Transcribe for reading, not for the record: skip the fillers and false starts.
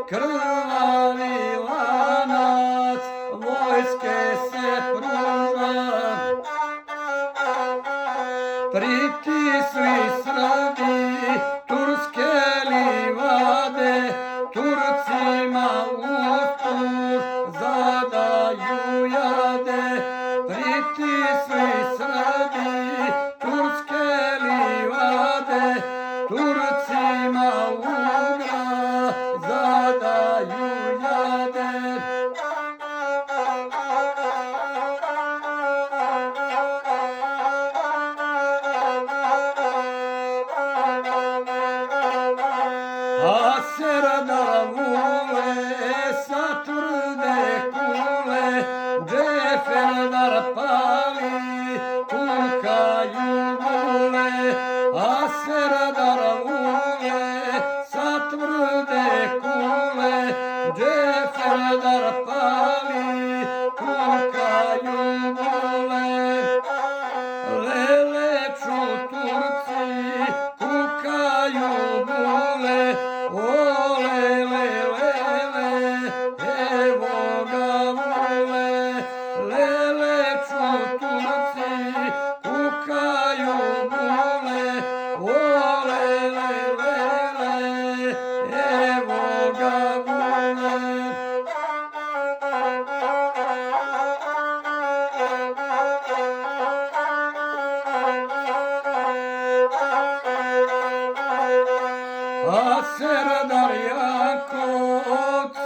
krvavi lanac vojske se pruža. Pritisli Srbi turske livade, Turcima usput zadaju jade. Pritisli Srbi turske livade, Turcima ugra zadaju jade. A Serdar vule sa tvrde kule, Džeferdar pali, kukaju vule. A Serdar vule sa tvrde kule, Džeferdar pali, kukaju vule. Leleću Turci, kukaju vule, o lele, lele, evo ga vule. Leleću Turci, kukaju vule, o lele, lele, evo ga vule. A Serdar Jakov